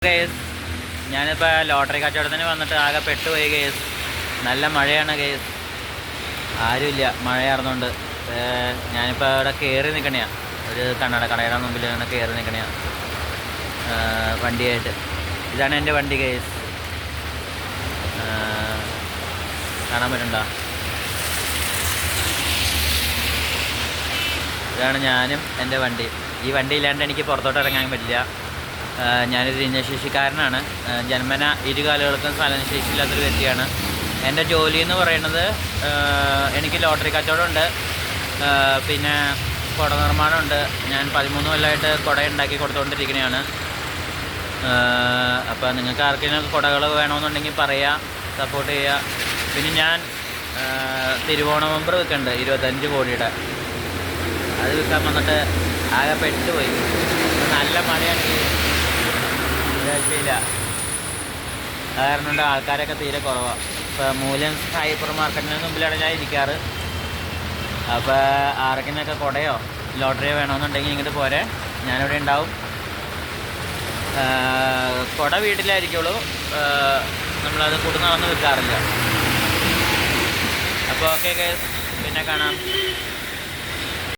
Case ഞാനിപ്പോൾ lottery കച്ചവടത്തിന് വന്നിട്ട് ആകെ പെട്ടുപോയി കേസ്. നല്ല മഴയാണ് കേസ്, ആരുമില്ല മഴയാർന്നുകൊണ്ട്. ഞാനിപ്പോൾ അവിടെ കയറി നിൽക്കണയാണ്, ഒരു കടയുടെ മുമ്പിൽ അങ്ങനെ കയറി നിൽക്കണയാണ് വണ്ടിയായിട്ട്. ഇതാണ് എൻ്റെ വണ്ടി കേസ്, കാണാൻ പറ്റുന്നുണ്ടോ? ഇതാണ് ഞാനും എൻ്റെ വണ്ടി. ഈ വണ്ടി ഇല്ലാണ്ട് എനിക്ക് പുറത്തോട്ട് ഇറങ്ങാൻ പറ്റില്ല. ഞാനൊരു ഭിന്നശേഷിക്കാരനാണ്. ജന്മന ഇരുകാലുകൾക്കും ചലനശേഷിയില്ലാത്തൊരു വ്യക്തിയാണ്. എൻ്റെ ജോലി എന്ന് പറയുന്നത് എനിക്ക് ലോട്ടറി കച്ചവടമുണ്ട്, പിന്നെ കുട നിർമ്മാണമുണ്ട്. ഞാൻ 13 കൊല്ലമായിട്ട് കുട ഉണ്ടാക്കി കൊടുത്തുകൊണ്ടിരിക്കുന്നതാണ്. അപ്പോൾ നിങ്ങൾക്ക് ആർക്കെങ്കിലും കുടകൾ വേണമെന്നുണ്ടെങ്കിൽ പറയുക, സപ്പോർട്ട് ചെയ്യുക. പിന്നെ ഞാൻ തിരുവോണ മെമ്പർ വിൽക്കുന്നുണ്ട് 25 കോടിയുടെ. അത് വിൽക്കാൻ വന്നിട്ട് ആകെ പെട്ടുപോയി. നല്ല മഴയാണെങ്കിൽ രക്ഷയില്ല. അത് കാരണം കൊണ്ട് ആൾക്കാരൊക്കെ തീരെ കുറവാണ്. ഇപ്പോൾ മൂല്യം ഹൈപ്പർ മാർക്കറ്റിന് മുമ്പിലാണ് ഞാൻ ഇരിക്കാറ്. അപ്പോൾ ആർക്കെങ്കിലൊക്കെ കുടയോ ലോട്ടറിയോ വേണമെന്നുണ്ടെങ്കിൽ ഇങ്ങോട്ട് പോരെ, ഞാനിവിടെ ഉണ്ടാവും. കുട വീട്ടിലായിരിക്കുള്ളൂ, നമ്മളത് കൂടെ നടന്ന് വിൽക്കാറില്ല. അപ്പോൾ ഓക്കെ, പിന്നെ കാണാം.